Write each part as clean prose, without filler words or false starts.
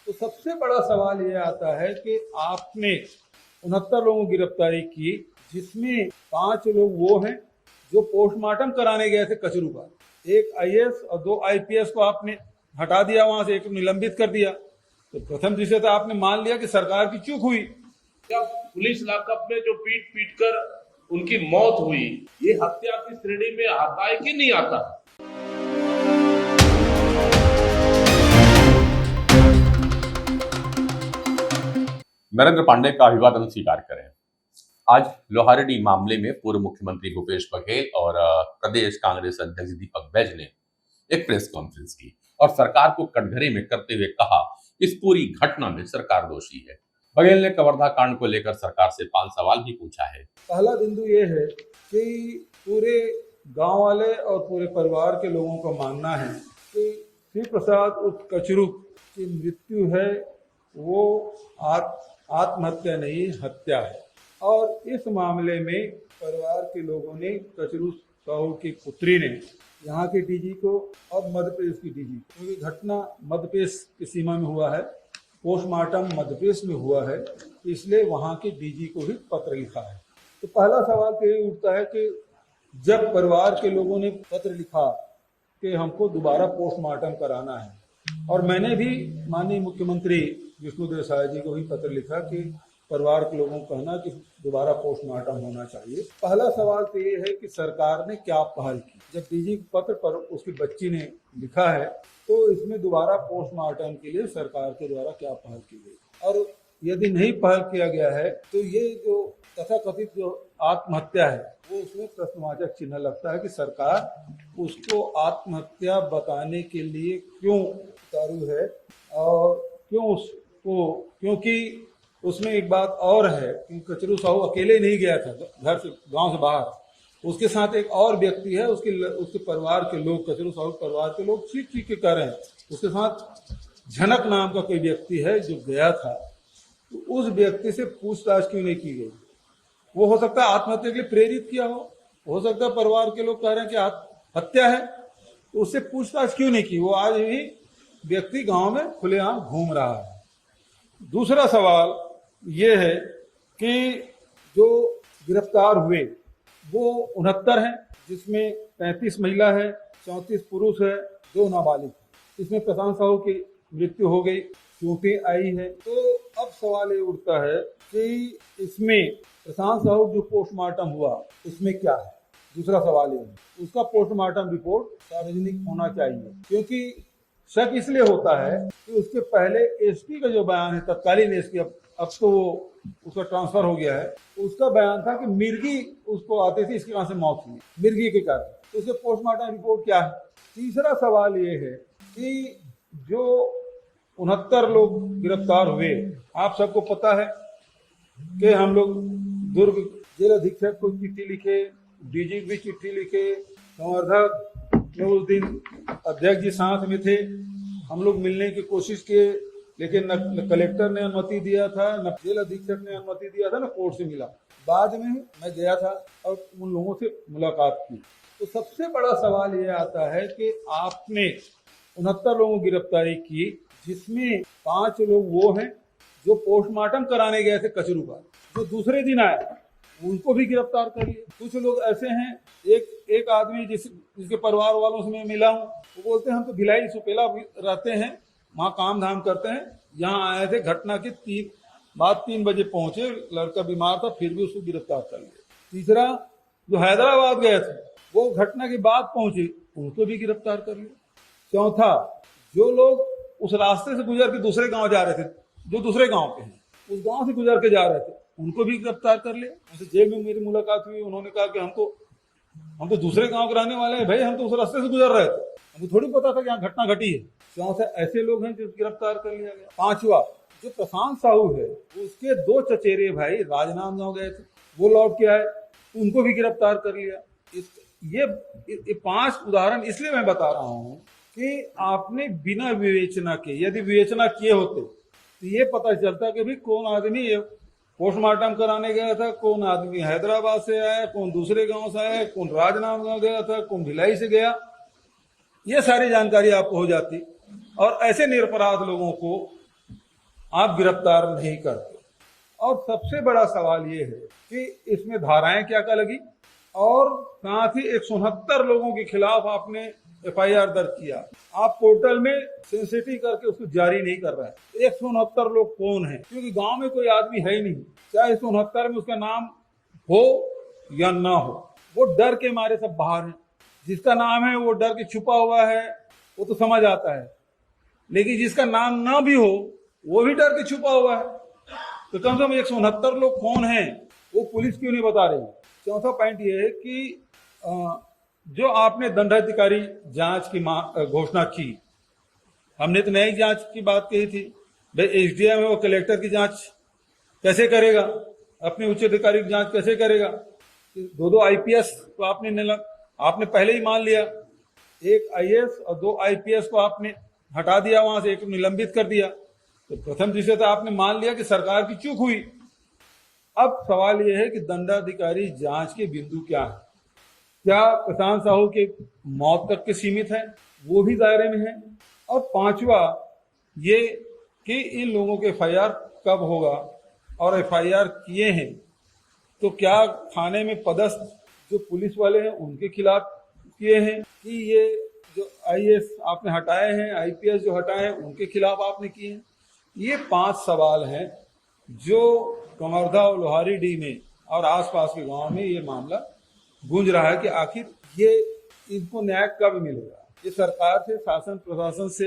तो सबसे बड़ा सवाल ये आता है कि आपने 69 लोगों की गिरफ्तारी की, जिसमें 5 लोग वो हैं जो पोस्टमार्टम कराने गए थे कचरू का। एक आईएएस और 2 आईपीएस को आपने हटा दिया, वहां से एक निलंबित कर दिया। तो प्रथम दृष्टया तो आपने मान लिया कि सरकार की चूक हुई। क्या पुलिस लॉकअप में जो पीट पीट कर उनकी मौत हुई, ये हत्या की श्रेणी में आता है कि नहीं आता? नरेंद्र पांडेय का अभिवादन स्वीकार करें। आज लोहारडी मामले में पूर्व मुख्यमंत्री भूपेश बघेल और प्रदेश कांग्रेस अध्यक्ष दीपक बैज ने एक प्रेस कॉन्फ्रेंस की और सरकार को कटघरे में करते हुए कहा, इस पूरी घटना में सरकार दोषी है। बघेल ने कवर्धा कांड को लेकर सरकार से 5 सवाल भी पूछा है। पहला बिंदु ये है कि पूरे गांव वाले और पूरे परिवार के लोगों का मानना है कि श्री प्रसाद उर्फ कचरू की मृत्यु है वो आत्महत्या नहीं, हत्या है। और इस मामले में परिवार के लोगों ने कचरू साहू की पुत्री ने यहाँ के डीजी को और मध्य प्रदेश की डीजी, क्योंकि घटना मध्य प्रदेश की सीमा में हुआ है, पोस्टमार्टम मध्य प्रदेश में हुआ है, इसलिए वहाँ के डीजी को भी पत्र लिखा है। तो पहला सवाल तो ये उठता है कि जब परिवार के लोगों ने पत्र लिखा कि हमको दोबारा पोस्टमार्टम कराना है, और मैंने भी माननीय मुख्यमंत्री विष्णुदेव साय जी को भी पत्र लिखा कि परिवार के लोगों को कहना कि दोबारा पोस्टमार्टम होना चाहिए। पहला सवाल तो ये है कि सरकार ने क्या पहल की। जब डीजी पत्र पर उसकी बच्ची ने लिखा है तो इसमें दोबारा पोस्टमार्टम के लिए सरकार के द्वारा क्या पहल की गई, और यदि नहीं पहल किया गया है तो ये जो तथाकथित जो आत्महत्या है वो उसमें प्रश्नवाचक चिन्ह लगता है कि सरकार उसको आत्महत्या बताने के लिए क्यों उतारू है, और क्यों उसको, क्योंकि उसमें एक बात और है कि कचरू साहू अकेले नहीं गया था घर से, गांव से बाहर, उसके साथ एक और व्यक्ति है, उसके परिवार के लोग, कचरू साहू परिवार के लोग चीख चीख के कह रहे हैं, उसके साथ झनक नाम का कोई व्यक्ति है जो गया था। तो उस व्यक्ति से पूछताछ क्यों नहीं की गई? वो हो सकता है आत्महत्या के लिए प्रेरित किया हो सकता है परिवार के लोग कह रहे हैं कि हत्या है, तो उससे पूछताछ क्यों नहीं की? वो आज भी व्यक्ति गांव में खुलेआम घूम रहा है। दूसरा सवाल ये है कि जो गिरफ्तार हुए वो 69 हैं, जिसमें 35 महिला है, 34 पुरुष है, 2 नाबालिग। इसमें प्रशांत साहू की मृत्यु हो गई, चोटें आई है। तो अब सवाल ये उठता है कि इसमें प्रशांत साहू जो पोस्टमार्टम हुआ उसमें क्या है? दूसरा सवाल ये है, उसका पोस्टमार्टम रिपोर्ट सार्वजनिक होना चाहिए, क्योंकि शक इसलिए होता है कि उसके पहले एसपी का जो बयान है, तत्कालीन एसपी, अब तो वो उसका ट्रांसफर हो गया है, उसका बयान था कि मिर्गी उसको आती थी, इसकी कहां से मौत हुई, मिर्गी के कारण। तो उसके पोस्टमार्टम रिपोर्ट क्या है? तीसरा सवाल ये है कि जो 69 लोग गिरफ्तार हुए, आप सबको पता है कि हम लोग दुर्ग जेल अधीक्षक को चिट्ठी लिखे, डीजी भी चिट्ठी लिखे, संवर्धक में उस दिन अध्यक्ष जी साथ में थे, हम लोग मिलने की कोशिश किए, लेकिन न कलेक्टर ने अनुमति दिया था, न जेल अधीक्षक ने अनुमति दिया था, न कोर्ट से मिला। बाद में मैं गया था और उन लोगों से मुलाकात की। तो सबसे बड़ा सवाल ये आता है कि आपने 69 लोगों की गिरफ्तारी की, जिसमें 5 लोग वो हैं जो पोस्टमार्टम कराने गए थे कचरू का, जो दूसरे दिन आए, उनको भी गिरफ्तार कर लिए। कुछ लोग ऐसे हैं, एक आदमी जिसके परिवार वालों से मैं मिला हूँ, वो बोलते हैं हम तो भिलाई सुपेला रहते हैं, वहाँ काम धाम करते हैं, यहाँ आए थे, घटना के 3 बजे पहुंचे, लड़का बीमार था, फिर भी उसको गिरफ्तार कर लिया। तीसरा, जो हैदराबाद गए थे वो घटना के बाद पहुंचे, उनको भी गिरफ्तार कर लिया। चौथा, जो लोग उस रास्ते से गुजर के दूसरे गांव जा रहे थे, जो दूसरे गांव के हैं, उस गांव से गुजर के जा रहे थे, उनको भी गिरफ्तार कर लिया। उनसे जेल में मेरी मुलाकात हुई, उन्होंने कहा कि हम तो दूसरे गांव के रहने वाले हैं भाई, हम तो उस रास्ते से गुजर रहे थे, हमें थोड़ी पता था कि यहाँ घटना घटी है। चौथा, ऐसे लोग हैं जो गिरफ्तार कर लिया गया। पांचवा, जो प्रशांत साहू है, उसके 2 चचेरे भाई राजनांदगांव गए थे, वो लौट के आए, उनको भी गिरफ्तार कर लिया। ये 5 उदाहरण इसलिए मैं बता रहा हूँ कि आपने बिना विवेचना के, यदि विवेचना किए होते तो ये पता चलता कि भाई कौन आदमी पोस्टमार्टम कराने गया था, कौन आदमी हैदराबाद से आया, कौन दूसरे गांव से आया, कौन राजनांदगांव गया था, कौन भिलाई से गया, ये सारी जानकारी आपको हो जाती। और ऐसे निरपराध लोगों को आप गिरफ्तार नहीं करते। और सबसे बड़ा सवाल ये है कि इसमें धाराएं क्या क्या लगी और साथ ही 169 लोगों के खिलाफ आपने एफआईआर दर्ज किया। आप पोर्टल में सेंसिटिव करके उसको जारी नहीं कर रहे हैं। 169 लोग कौन है? क्योंकि गांव में कोई आदमी है ही नहीं, चाहे 169 में उसका नाम हो या ना हो, वो डर के मारे सब बाहर हैं। जिसका नाम है वो डर के छुपा हुआ है, वो तो समझ आता है, लेकिन जिसका नाम ना भी हो वो भी डर के छुपा हुआ है। तो कम से कम 169 लोग कौन हैं वो पुलिस क्यों नहीं बता रही? चौथा पॉइंट ये है कि जो आपने दंडाधिकारी जांच की घोषणा की, हमने तो न्यायिक जांच की बात कही थी। भाई एसडीएम है वो कलेक्टर की जांच कैसे करेगा, अपने उच्च अधिकारी की जांच कैसे करेगा? दो आईपीएस को आपने पहले ही मान लिया, एक आईएएस और 2 आईपीएस को आपने हटा दिया, वहां से एक निलंबित कर दिया। तो प्रथम दृष्टया तो आपने मान लिया कि सरकार की चूक हुई। अब सवाल यह है कि दंडाधिकारी जांच के बिंदु क्या है? क्या प्रशांत साहू के मौत तक के सीमित है, वो भी दायरे में है? और पांचवा ये कि इन लोगों के एफआईआर कब होगा, और एफआईआर किए हैं तो क्या थाने में पदस्थ जो पुलिस वाले हैं उनके खिलाफ किए हैं, कि ये जो आईएएस आपने हटाए हैं, आईपीएस जो हटाए हैं उनके खिलाफ आपने किए हैं? ये 5 सवाल हैं जो कमरधा और लोहारीडीह में और आसपास के गांव में ये मामला गूंज रहा है कि आखिर ये इनको न्याय कब मिलेगा। ये सरकार से, शासन प्रशासन से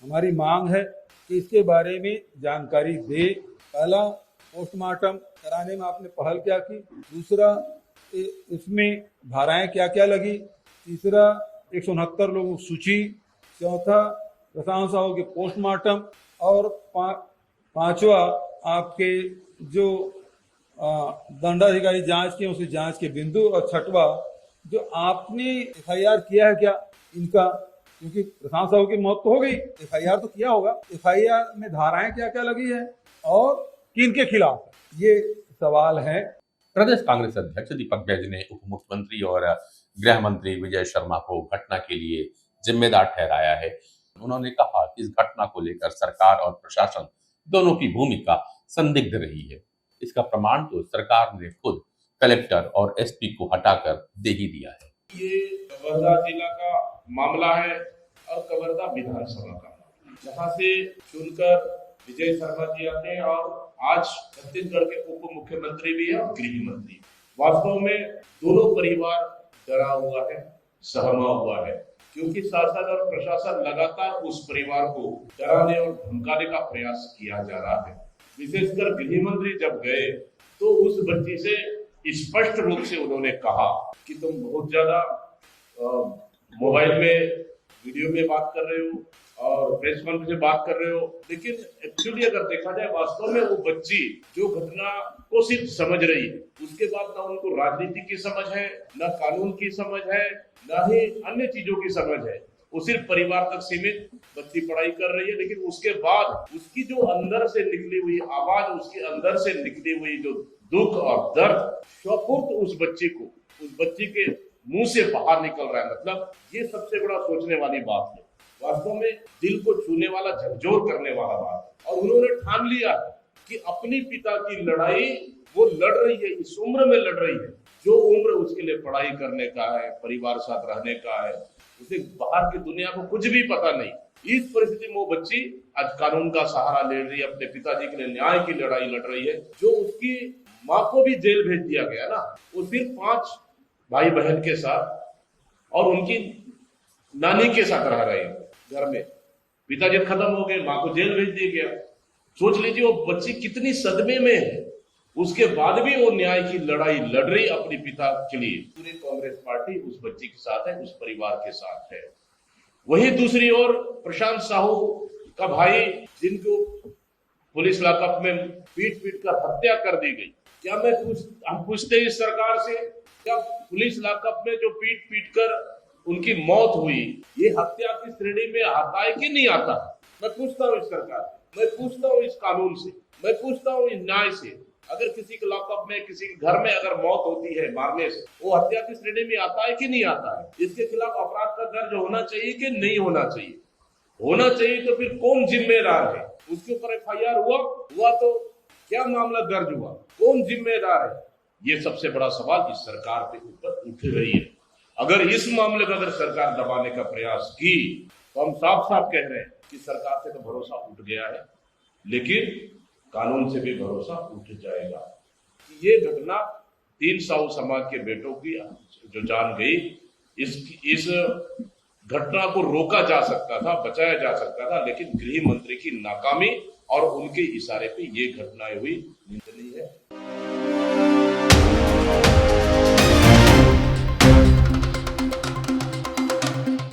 हमारी मांग है कि इसके बारे में जानकारी दे। पहला, पोस्टमार्टम कराने में आपने पहल क्या की? दूसरा, इसमें धाराएं क्या क्या लगी? तीसरा, 169 लोगों की सूची। चौथा, प्रशांत साहू के पोस्टमार्टम। और पांचवा, आपके जो दंडाधिकारी जांच की उसकी जांच के बिंदु। और छठवा, जो आपने एफआईआर किया है क्या इनका, क्योंकि प्रशांत साहू की मौत तो हो गई, एफआईआर तो किया होगा, एफआईआर में धाराएं क्या क्या लगी है और किन के खिलाफ, ये सवाल है। प्रदेश कांग्रेस अध्यक्ष दीपक बैज ने उप मुख्यमंत्री और गृह मंत्री विजय शर्मा को घटना के लिए जिम्मेदार ठहराया है। उन्होंने कहा कि इस घटना को लेकर सरकार और प्रशासन दोनों की भूमिका संदिग्ध रही है। इसका प्रमाण तो सरकार ने खुद कलेक्टर और एसपी को हटाकर दे ही दिया है। ये कवर्धा जिला का मामला है और कवर्धा विधानसभा का, जहां से चुनकर विजय शर्मा जी आते हैं और आज छत्तीसगढ़ के उप मुख्यमंत्री भी है और गृह मंत्री। वास्तव में दोनों परिवार डरा हुआ है, सहमा हुआ है, क्योंकि शासन और प्रशासन लगातार उस परिवार को डराने और धमकाने का प्रयास किया जा रहा है। विशेषकर गृह मंत्री जब गए तो उस बच्ची से स्पष्ट रूप से उन्होंने कहा कि तुम बहुत ज्यादा मोबाइल में वीडियो में बात कर रहे हो और प्रेस कॉन्फ्रेंस में बात कर रहे हो, लेकिन एक्चुअली अगर देखा जाए वास्तव में वो बच्ची जो घटना को सिर्फ समझ रही है, उसके बाद ना उनको राजनीति की समझ है, ना कानून की समझ है, ना ही अन्य चीजों की समझ है। वो सिर्फ परिवार तक सीमित बच्ची पढ़ाई कर रही है, लेकिन उसके बाद उसकी जो अंदर से निकली हुई आवाज, उसके अंदर से निकली हुई जो दुख और दर्द स्वपुर्त उस बच्ची के मुंह से बाहर निकल रहा है। मतलब ये सबसे बड़ा सोचने वाली बात है, वास्तव में दिल को छूने वाला, झकझोर करने वाला बात। और उन्होंने ठान लिया है कि अपनी पिता की लड़ाई वो लड़ रही है, इस उम्र में लड़ रही है, जो उम्र उसके लिए पढ़ाई करने का है, परिवार साथ रहने का है, उसे बाहर की दुनिया को कुछ भी पता नहीं। इस परिस्थिति में वो बच्ची आज कानून का सहारा ले रही है, अपने पिताजी के लिए न्याय की लड़ाई लड़ रही है। जो उसकी माँ को भी जेल भेज दिया गया ना, वो सिर्फ 5 भाई बहन के साथ और उनकी नानी के साथ रह रहे हैं घर में। पिताजी खत्म हो गए, माँ को जेल भेज दिया गया। सोच लीजिए वो बच्ची कितनी सदमे में है, उसके बाद भी वो न्याय की लड़ाई लड़ रही अपने पिता के लिए। पूरी कांग्रेस पार्टी उस बच्ची के साथ है, उस परिवार के साथ है। वही दूसरी ओर प्रशांत साहू का भाई, जिनको पुलिस लॉकअप में पीट कर हत्या कर दी गई। क्या हम पूछते हैं इस सरकार से, क्या पुलिस लॉकअप में जो पीट कर उनकी मौत हुई, ये हत्या की श्रेणी में आता है कि नहीं आता? मैं पूछता हूँ इस सरकार से, मैं पूछता हूँ इस कानून से, मैं पूछता हूँ इस न्याय से। अगर किसी के लॉकअप में, किसी के घर में अगर मौत होती है मारने से, वो हत्या की श्रेणी में आता है कि नहीं आता है? इसके खिलाफ अपराध का दर्ज होना चाहिए कि नहीं होना चाहिए? होना चाहिए तो फिर कौन जिम्मेदार है? उसके ऊपर FIR हुआ तो क्या मामला दर्ज हुआ? कौन जिम्मेदार है? ये सबसे बड़ा सवाल इस सरकार के ऊपर उठ रही है। अगर इस मामले में अगर सरकार दबाने का प्रयास की तो हम साफ साफ कह रहे हैं कि सरकार से तो भरोसा उठ गया है, लेकिन कानून से भी भरोसा उठ जाएगा। ये घटना 3 साहू समाज के बेटों की जो जान गई, इस घटना को रोका जा सकता था, बचाया जा सकता था, लेकिन गृह मंत्री की नाकामी और उनके इशारे पे ये घटनाएं हुई, निंदनीय है।